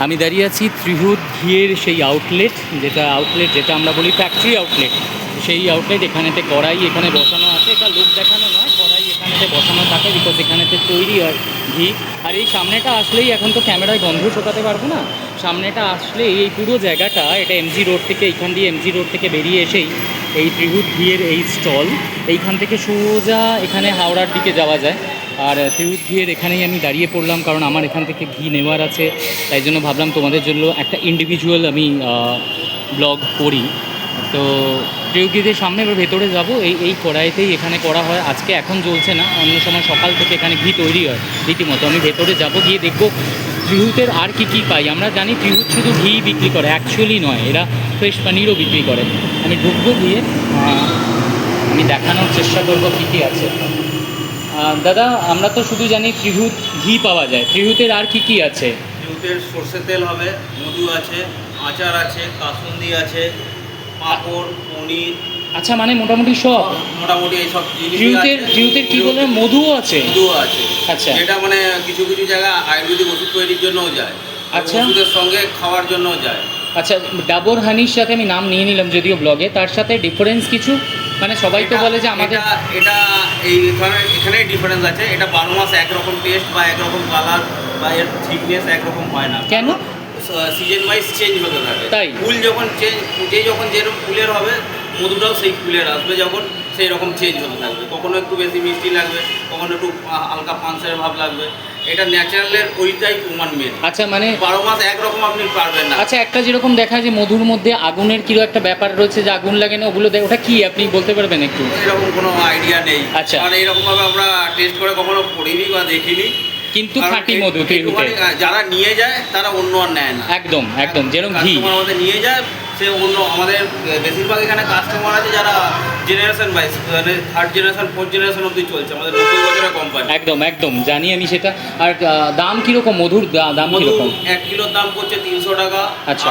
আমি দাঁড়িয়ে আছি ত্রিহুত ঘিয়ের সেই আউটলেট, যেটা আমরা বলি ফ্যাক্টরি আউটলেট। সেই আউটলেট, এখানেতে কড়াই এখানে বসানো আছে, এটা লোক দেখানো নয়, কড়াই এখানেতে বসানো থাকে, বিকজ এখানেতে তৈরি হয় ঘি। আর এই সামনেটা আসলেই, এখন তো ক্যামেরায় গন্ধ শোকাতে পারবো না, সামনেটা আসলে এই পুরো জায়গাটা, এটা এমজি রোড থেকে, এইখান দিয়ে এমজি রোড থেকে বেরিয়ে এসেই এই ত্রিহুত ঘিয়ের এই স্টল, এইখান থেকে সোজা এখানে হাওড়ার দিকে যাওয়া যায়। আর ত্রিহুত ঘিয়ের এখানেই আমি দাঁড়িয়ে পড়লাম, কারণ আমার এখান থেকে ঘি নেওয়ার আছে, তাই জন্য ভাবলাম তোমাদের জন্য একটা ইন্ডিভিজুয়াল আমি ব্লগ করি। তো ত্রিহুত ঘিয়ের সামনে এবার ভেতরে যাবো। এই কড়াইতেই এখানে করা হয়, আজকে এখন জ্বলছে না, অন্য সময় সকাল থেকে এখানে ঘি তৈরি হয় রীতিমতো। আমি ভেতরে যাবো, গিয়ে দেখবো ত্রিহুতের আর কি কি পাই। আমরা জানি ত্রিহুত শুধু ঘি বিক্রি করে, অ্যাকচুয়ালি নয়, এরা ফ্রেশ পনিরও বিক্রি করে। আমি ঢুকবো, গিয়ে আমি দেখানোর চেষ্টা করবো কী কী আছে। দাদা, আমরা তো শুধু জানি ত্রিহুত ঘি পাওয়া যায়, ত্রিহুতের আর কি কি আছে? ত্রিহুতের সর্ষের তেল হবে, মধু আছে, আচার আছে, কাসুন্দি আছে, পাঁপড়, পনির। আচ্ছা, মানে মোটামুটি সব মোটামুটি এই সব ত্রিহুতের কি বলে, মধুও আছে? মধুও আছে। আচ্ছা, এটা মানে কিছু কিছু জায়গায় আয়ুর্বেদিক ওষুধ তৈরির জন্যও যায়, আচ্ছা, ওষুধের সঙ্গে খাওয়ার জন্যও যায়। আচ্ছা, ডাবর হানির সাথে আমি নাম নিয়ে নিলাম যদিও ব্লগে, তার সাথে ডিফারেন্স কিছু? মানে সবাই তো বলে যে আমাদের এটা এই ধরনের এখানে ডিফারেন্স আছে। এটা 12 মাস একরকম টেস্ট বা একরকম কালার বা এর থিকনেস একরকম হয় না। কেন? সিজন ওয়াইজ চেঞ্জ হতে থাকে। তাই ফুল যখন যখন যেরকম ফুলের হবে, মধুটাও সেই ফুলের আসবে, যখন সেই রকম চেঞ্জ হতে থাকবে। কখনো একটু বেশি মিষ্টি লাগবে, কখনো একটু হালকা পানসের ভাব লাগবে। এটা ন্যাচারালের ওইটাই প্রমাণ মেন। আচ্ছা, মানে 12 মাস একরকম আপনি পারবেন না। আচ্ছা, একটা যেরকম দেখা যায় মধুর মধ্যে আগুনের কিরো একটা ব্যাপার রয়েছে, যে আগুন লাগে না, ওগুলো ওটা কি আপনি বলতে পারবেন একটু? এরকম কোনো আইডিয়া নেই। আচ্ছা, মানে এরকমভাবে আমরা টেস্ট করে কখনো পড়িনি বা দেখিনি, কিন্তু খাঁটি মধু যারা নিয়ে যায় তারা অন্য আর নেয় না। একদম একদম, যেরকম ঘি আমাদের নিয়ে যায়, সে অন্য আমাদের বেশিরভাগ এখানে কাস্টমার আছে যারা জেনারেশন ওয়াইজ, মানে 3rd জেনারেশন 4th জেনারেশন অবধি চলছে আমাদের 90 বছরের কোম্পানি। একদম একদম, জানি আমি সেটা। আর দাম কীরকম মধুর? দাম কীরকম? 1 কিলোর দাম পড়ছে 300 টাকা। আচ্ছা,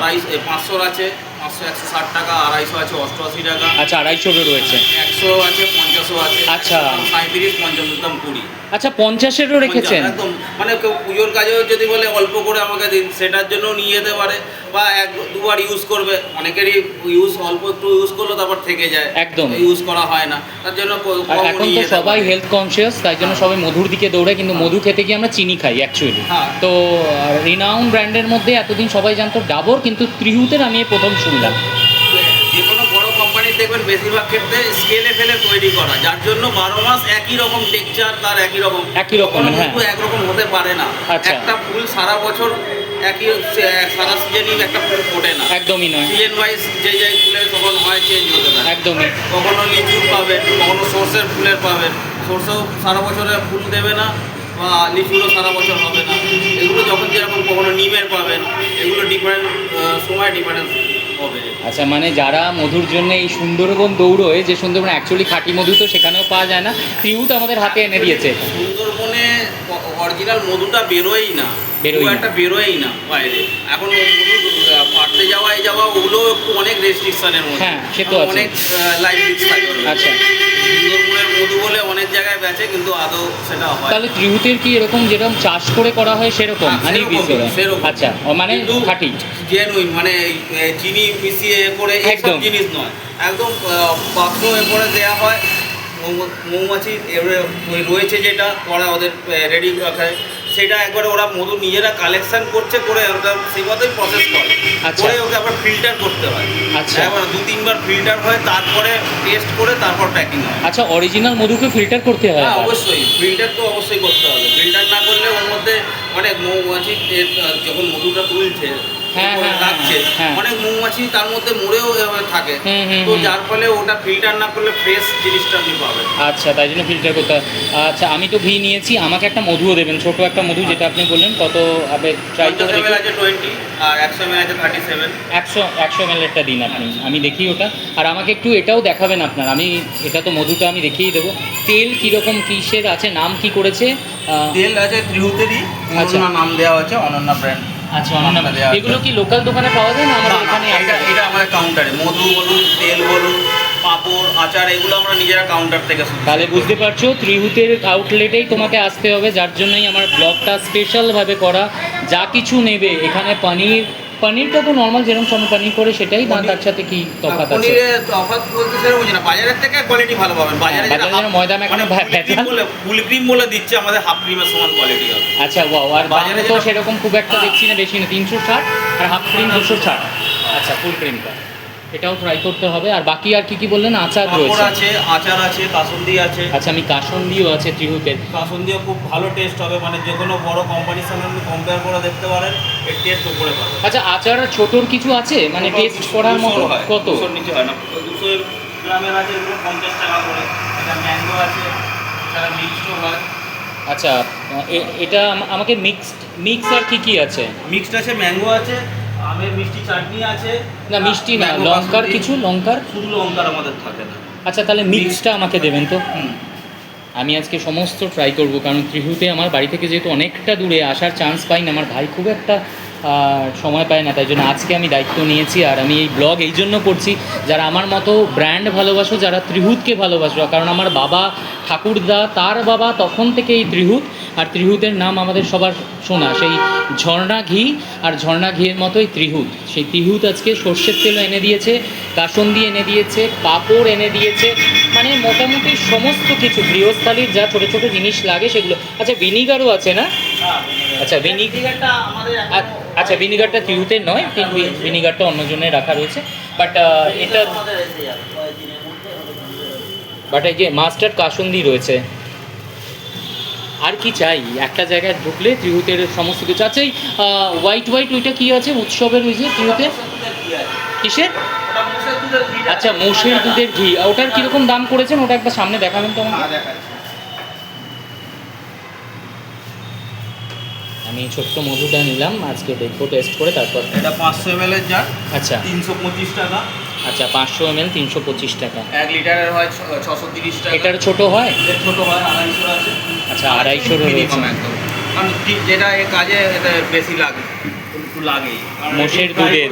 500 আছে, 500 160 টাকা, 250 আছে 88 টাকা। আচ্ছা, 250 রয়েছে, 100 আছে, 50 আছে। আচ্ছা, 37, 50 দাম 20। আচ্ছা, 50-এরও রেখেছেন? একদম, মানে কেউ পুজোর কাজেও যদি বলে অল্প করে আমাকে দিন, সেটার জন্য নিয়ে যেতে পারে, বা 1-2বার ইউজ করবে। অনেকেরই অল্প একটু ইউজ করলো, তারপর থেকে যায়, একদম ইউজ করা হয় না, তার জন্য এখন তো সবাই হেলথ কনসিয়াস, তাই জন্য সবাই মধুর দিকে দৌড়ায়, কিন্তু মধু খেতে গিয়ে আমরা চিনি খাই অ্যাকচুয়ালি। তো রিনাউন্ড ব্র্যান্ডের মধ্যে এতদিন সবাই জানতো ডাবর, কিন্তু ত্রিহুতের আমি প্রথম শুনলাম। যে কোনো বড় কোম্পানি দেখবেন বেশিরভাগ ক্ষেত্রে স্কেলে ফেলে তৈরি করা, যার জন্য 12 মাস একই রকম টেক্সচার, তার একই রকম, হ্যাঁ, একরকম হতে পারে না। একটা ফুল সারা বছর একই, সারা সিজনই একটা ফুল ফোটে না, একদমই নয়। সিজন ওয়াইজ যে ফুলের তখন হয় চেঞ্জ হতে থাকে। একদমই, কখনো লিচুর পাবেন, কখনো সর্ষের ফুলের পাবেন। সর্ষেও সারা বছরে ফুল দেবে না, বা লিচুরও সারা বছর হবে না। এগুলো যখন যেরকম, কখনো নিমের পাবেন, এগুলো ডিফারেন্ট সময় ডিফারেন্স হবে। আচ্ছা, মানে যারা মধুর জন্য এই সুন্দরবন দৌড়োয়, যে সুন্দরবন অ্যাকচুয়ালি খাঁটি মধু তো সেখানেও পাওয়া যায় না, ত্রিহুত আমাদের হাতে এনে দিয়েছে। সুন্দরবনে অরিজিনাল মধুটা বেরোয়ই না, বেরোয়ই না বাইরে। এখন মধু পাড়তে যাওয়া ওগুলো একটু অনেক রেস্ট্রিকশনের মধ্যে। হ্যাঁ, সে তো অনেক লাইফ রিস্ক থাকে। আচ্ছা, সুন্দরবনের মধু বলে অনেক জায়গায় বেচে, কিন্তু আদৌ সেটা হয়। তাহলে ত্রিহুতের কি এরকম যেরকম চাষ করে করা হয় সেরকম? আচ্ছা, মানে খাঁটি জেনুইন, মানে চিনি মিশিয়ে করে এইসব জিনিস নয়, একদম পাত্র করে দেওয়া হয়। মৌমাছি রয়েছে যেটা ওরা ওদের রেডি রাখে, সেটা একবারে ওরা মধু নিজেরা কালেকশন করছে, করে ওটা সেইভাবেই প্রসেস করে, করে ওকে আবার ফিল্টার করতে হয়। আচ্ছা, একবার 2-3 বার ফিল্টার হয়, তারপরে টেস্ট করে তারপর প্যাকিং হয়। আচ্ছা, অরিজিনাল মধুকে ফিল্টার করতে হয়? হ্যাঁ, অবশ্যই ফিল্টার তো অবশ্যই করতে হবে। ফিল্টার না করলে ওর মধ্যে অনেক মৌমাছি যখন মধুটা তুলছে, রাখছে, অনেক মৌমাছি তার মধ্যে মরেও থাকে, তো যার ফলে ওটা ফিল্টার না করলে ফ্রেশ জিনিসটা আপনি পাবেন। আচ্ছা, তাই জন্য ফিল্টার করতে হয়। আচ্ছা, আমি তো ঘি নিয়েছি, আমাকে একটা মধুও দেবেন, ছোট একটা মধু, যেটা আপনি বললেন কত হবে? 50 ml আছে 20, আর 100 ml আছে 37। 100 ml-টা দিন আপনি, আমি দেখি ওটা। আর আমাকে একটু এটাও দেখাবেন আপনার, আমি এটা তো মধুটা আমি দেখিয়ে দেবো। তেল কীরকম, কিসের আছে, নাম কি করেছে? তেল আছে ত্রিহুতেরই, অনন্যা নাম দেওয়া হচ্ছে, অনন্যা ব্র্যান্ড। আচ্ছা, অনন্যা। এগুলো কি লোকাল দোকানে পাওয়া যায় না আমাদের এখানে? এটা আমাদের কাউন্টারে, মধু বলুন, তেল বলুন, পাঁপড় আচার এগুলো আমরা নিজেরা কাউন্টার থেকে তাহলে বুঝতে পারছো ত্রিহুতের আউটলেটেই তোমাকে আসতে হবে, যার জন্যই আমার ব্লগটা স্পেশালভাবে করা। যা কিছু নেবে এখানে পনিরটা তো নর্মাল যেরকম সব পনির করে সেটাই, না তার সাথে কি তফাৎ আছে? পনিরের তফাৎ বলতে সেরকম বুঝি না, বাজারের থেকে কোয়ালিটি ভালো পাবেন। বাজারে যেটা যেন ময়দা মেখানো ফুল ক্রিম বলে দিচ্ছে, আমাদের হাফ ক্রিমের সমান কোয়ালিটি হবে। আচ্ছা ওয়াও। আর বাজারে তো সেরকম খুব একটা দেখছি না, বেশি না, 360 আর হাফ ক্রিম 260। আচ্ছা ফুল ক্রিমটা এটাও ট্রাই করতে হবে। আর বাকি আর কি কি বললেন? আচার পাঁপড় রয়েছে, আছে, আচার আছে, কাসুন্দি আছে। আচ্ছা আমি কাসুন্দিও আছে ত্রিহুতের। কাসুন্দিও খুব ভালো টেস্ট হবে, মানে যে কোনো বড় কোম্পানির সঙ্গে আপনি কম্পেয়ার করে দেখতে পারেন, এর টেস্ট উপরে পাবেন। আচ্ছা আচার ছোটোর কিছু আছে মানে টেস্ট করার মতো? কত? 200 নিচে হয় না, 200 গ্রামের আছে, এগুলো 50 টাকা করে। এটা ম্যাঙ্গো আছে, এটা মিক্সড হয়। আচ্ছা এটা আমাকে মিক্স আর কি কি আছে? মিক্সড আছে, ম্যাঙ্গো আছে, আমের মিষ্টি চাটনি আছে। না মিষ্টি না, ম্যাঙ্গো লঙ্কার কাসুন্দি। কিছু লঙ্কার? শুধু লঙ্কার আমাদের থাকে না। আচ্ছা তাহলে মিক্সটা আমাকে দেবেন তো। আমি আজকে সমস্ত ট্রাই করব, কারণ ত্রিহুতে আমার বাড়ি থেকে যেহেতু অনেকটা দূরে, আসার চান্স পাই না, আমার ভাই খুব একটা সময় পায় না, তাই জন্য আজকে আমি দায়িত্ব নিয়েছি। আর আমি এই ব্লগ এই জন্য করছি, যারা আমার মতো ব্র্যান্ড ভালোবাসো, যারা ত্রিহুতকে ভালোবাসো, কারণ আমার বাবা ঠাকুরদা তার বাবা তখন থেকে এই ত্রিহুত, আর ত্রিহুতের নাম আমাদের সবার শোনা, সেই ঝর্ণা ঘি, আর ঝর্ণা ঘিয়ের মতোই ত্রিহুত। সেই ত্রিহুত আজকে সর্ষের তেলও এনে দিয়েছে, কাসুন্দি এনে দিয়েছে, পাঁপড় এনে দিয়েছে, মানে মোটামুটি সমস্ত কিছু গৃহস্থালির যা ছোটো ছোটো জিনিস লাগে সেগুলো। আচ্ছা ভিনিগারও আছে না? আচ্ছা ভিনিগারটা আমাদের আচ্ছা ভিনিগারটা ত্রিহুতের নয়, কিন্তু ভিনিগারটা অন্যজনের রাখা রয়েছে। বাট এটা এই যে মাস্টার্ড কাসুন্দি রয়েছে। আর কি চাই? একটা জায়গায় ঢুকলে ত্রিহুতের সমস্ত কিছু। আচ্ছা এই হোয়াইট ওইটা কি আছে উৎসবের? ওই যে ত্রিহুতে কিসের? আচ্ছা মোষের দুধের ঘি, ওটার কীরকম দাম করেছেন? ওটা একবার সামনে দেখাবেন তো আমাকে। আমি ছোট্ট মধুটা নিলাম, আজকে দেখবো টেস্ট করে তারপর। এটা 500 ml এর জার। আচ্ছা 325 টাকা। আচ্ছা 500 ml 325 টাকা। 1 লিটারের হয় 630 টাকা। এটার ছোট হয়? এর ছোট হয় 250 আছে। আচ্ছা 250 রয়েছে। একদম, কারণ যেটা এই কাজে এটা বেশি লাগে, একটু লাগেই। মোষের দুধের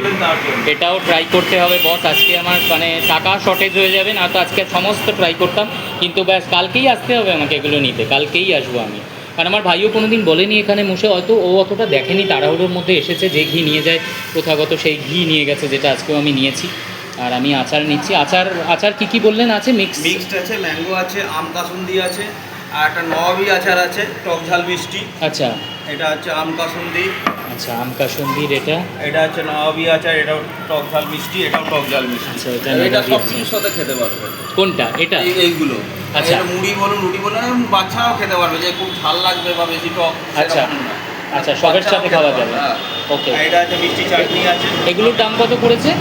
এটাও ট্রাই করতে হবে বস। আজকে আমার মানে টাকা শর্টেজ হয়ে যাবে, না তো আজকে সমস্ত ট্রাই করতাম, কিন্তু ব্যাস কালকেই আসতে হবে আমাকে এগুলো নিতে, কালকেই আসবো আমি। কারণ আমার ভাইও কোনো দিন বলেনি এখানে মোষে, হয়তো ও অতটা দেখেনি, তাড়াহুড়োর মধ্যে এসেছে, যে ঘি নিয়ে যায় প্রথাগত সেই ঘি নিয়ে গেছে, যেটা আজকেও আমি নিয়েছি। আর আমি আচার নিচ্ছি। আচার কি কি বললেন আছে? মিক্সড আছে, ম্যাঙ্গো আছে, আম কাসুন্দি আছে, আর একটা নবাবী আচার আছে, টক ঝাল মিষ্টি। আচ্ছা এটা হচ্ছে আম কাসুন্দি। আচ্ছা আম কাসুন্দির এটা হচ্ছে নবাবী আচার, এটাও টক ঝাল মিষ্টি, এটাও টক ঝাল মিষ্টি। আচ্ছা এটা সব কিছুর সাথে খেতে পারবে। কোনটা? এটা এইগুলো। আচ্ছা মুড়ি বলুন, রুটি বলুন, বাচ্চারাও খেতে পারবে, যে খুব ঝাল লাগবে বা বেশি টক। আচ্ছা আচ্ছা সবের সাথে খাওয়া যাবে। ওকে। এটা আছে মিষ্টি চাটনি আছে। এগুলোর দাম কত পড়েছে?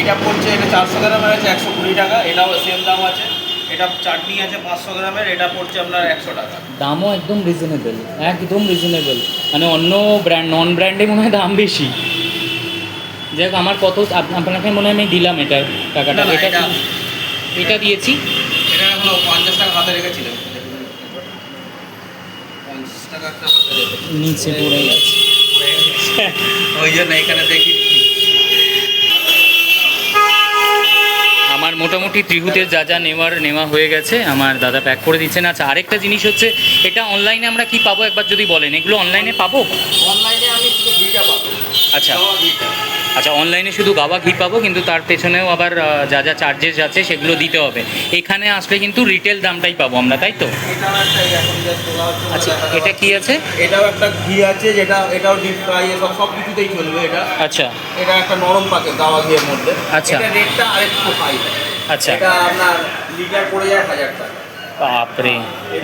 এটা পড়ছে, এটা 400 গ্রামের আছে 120 টাকা। এটাও সেম দাম আছে। এটা চাটনি আছে 500 গ্রামের, এটা পড়ছে আপনার 100 টাকা। দামও একদম রিজনেবল, একদম রিজনেবল, মানে অন্য নন ব্র্যান্ডে মনে হয় দাম বেশি। যাই হোক আমার কত আপনাকে মনে হয় আমি দিলাম এটার টাকাটা। এটা দিয়েছি। এটা এখন 50 টাকা হাতে রেখেছিলাম, 50 টাকা একটা হাতে রেখেছি, নিচে পড়ে গেছে ওই জন্য এখানে দেখি। আমার মোটামুটি ত্রিহুতের যা যা নেওয়া হয়ে গেছে, আমার দাদা প্যাক করে দিচ্ছেন। আচ্ছা আরেকটা জিনিস হচ্ছে, এটা অনলাইনে আমরা কি পাবো একবার যদি বলেন? এগুলো অনলাইনে পাবো? অনলাইনে আমি শুধু ঘিটা পাবো। আচ্ছা আচ্ছা অনলাইনে শুধু গাওয়া ঘি পাবো, কিন্তু তার পেছনেও আবার যা যা চার্জেস আছে সেগুলো দিতে হবে। এখানে আসলে কিন্তু রিটেল দামটাই পাবো আমরা, তাই তো? আচ্ছা এটা কি আছে? এটাও একটা ঘি আছে, এটাও ডিপ ফ্রাই সব কিছুতেই চলবে এটা। আচ্ছা এটা একটা নরম পাকে গাওয়া ঘিয়ের মধ্যে। আচ্ছা এটা রেটটা আরেকটু হাই। আচ্ছা এটা আপনার লিটার পড়ে যায় 1000 টাকা। বাপরে,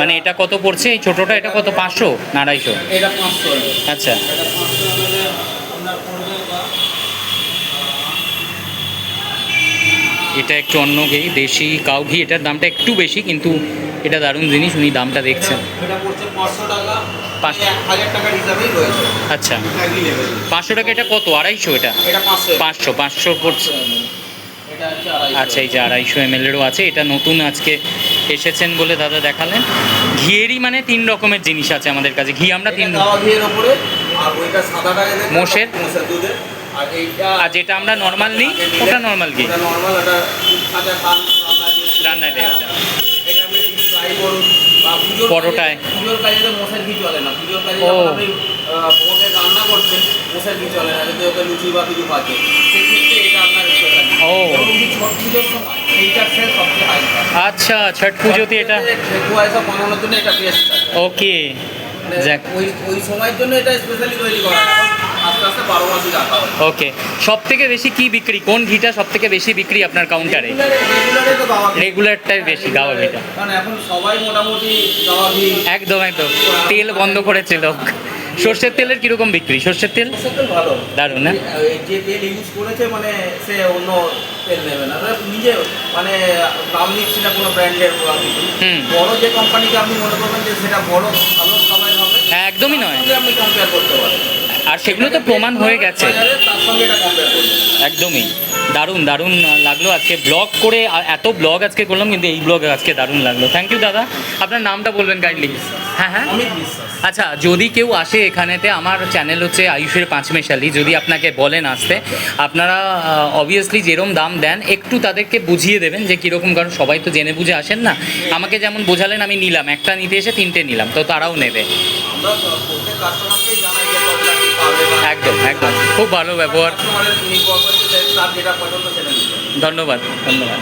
মানে এটা কত পড়ছে এই ছোটোটা? এটা কত 500 না 250? এটা 500। আচ্ছা এটা 500 আপনার পড়বে। এটা একটু অন্য ঘি, দেশি কাউ ঘি, এটার দামটা একটু বেশি, কিন্তু এটা দারুণ জিনিস, উনি দামটা দেখছেন। এটা পড়ছে 500 টাকা, 1000 টাকার হিসাবেই রয়েছে। আচ্ছা 500 টাকা। এটা কত? 250? এটা 500 পড়ছে। আচ্ছা এই যে 250 ml-এরও আছে, এটা নতুন আজকে এসেছেন বলে দাদা দেখালেন। ঘিয়েরই মানে 3 রকমের জিনিস আছে আমাদের কাছে। ঘি আমরা 3 ঘিয়ের উপরে, আর ওইটা সাদাটা মোষের দুধের, আর এইটা আর যেটা আমরা নর্মাল নিই ওটা নর্মাল ঘি। ওটা নর্মাল, এটা সাদা খান আমরা রান্নায় দেওয়া যায়। এটা আপনি ফ্রাই করুন বা পরোটায়। পুজোর কাজে তো মশার ঘি চলে না, পুজোর কাজে ও। যখন আপনি ভোগে রান্না করছেন মশার ঘি চলে না, যদি ওকে লুচি বা কিছু ভাজে সেক্ষেত্রে এটা আপনার ও। এবং কি ছট পুজোর সময় এইটার সেল সবচেয়ে হাই। আচ্ছা, ছট পুজোতে এটা। ঠেকুয়া এসব বানানোর জন্য এটা বেস্ট। ওকে। যাক। ওই সময়ের জন্য এটা স্পেশালি তৈরি করা হয়, আস্তে আস্তে 12 মাসই রাখা হয়। ওকে। সব থেকে বেশি কি বিক্রি, কোন ঘিটা সব থেকে বেশি বিক্রি আপনার কাউন্টারে? রেগুলারে তো গাওয়া ঘি। রেগুলারটাই বেশি, গাওয়া ঘিটা। কারণ এখন সবাই মোটামুটি গাওয়া ঘি। একদম একদম, তেল বন্ধ করেছে লোক। সর্ষের তেলের কিরকম বিক্রি? সর্ষের তেল সেটা ভালো, দারুণ না? যে তেল ইউজ করেছে মানে সে অন্য তেল নেবে না, নিজে মানে দাম নিচ্ছি না কোনো ব্র্যান্ডের কিছু। হুম। বড় যে কোম্পানিকে আপনি মনে করবেন যে সেটা বড় ভালো সময় হবে, হ্যাঁ, একদমই নয়। তার সঙ্গে আপনি কম্পেয়ার করতে পারেন। আর সেগুলো তো প্রমাণ হয়ে গেছে। বাজারে তার সঙ্গে এটা কম্পেয়ার করতে একদমই দারুণ দারুণ লাগলো আজকে ব্লগ করে। এত ব্লগ আজকে করলাম, কিন্তু এই ব্লগ আজকে দারুণ লাগলো। থ্যাংক ইউ দাদা। আপনার নামটা বলবেন কাইন্ডলি? হ্যাঁ হ্যাঁ। অমিত বিশ্বাস। আচ্ছা, যদি কেউ আসে এখানেতে, আমার চ্যানেল হচ্ছে আয়ুষের পাঁচমেশালি, যদি আপনাকে বলেন আসতে, আপনারা অবভিয়াসলি যেরকম দাম দেন একটু তাদেরকে বুঝিয়ে দেবেন যে কীরকম, কারণ সবাই তো জেনে বুঝে আসেন না। আমাকে যেমন বোঝালেন, আমি নিলাম, একটা নিতে এসে 3টে নিলাম, তো তারাও নেবে। আমরা প্রত্যেক কাস্টমারকেই জানাই যে কতটা কি পাবে বা একদম একদম, খুব ভালো ব্যবহার। কাস্টমারের নির্ভর করছে যে তার যেটা পছন্দ সেটা নিতে। ধন্যবাদ ধন্যবাদ।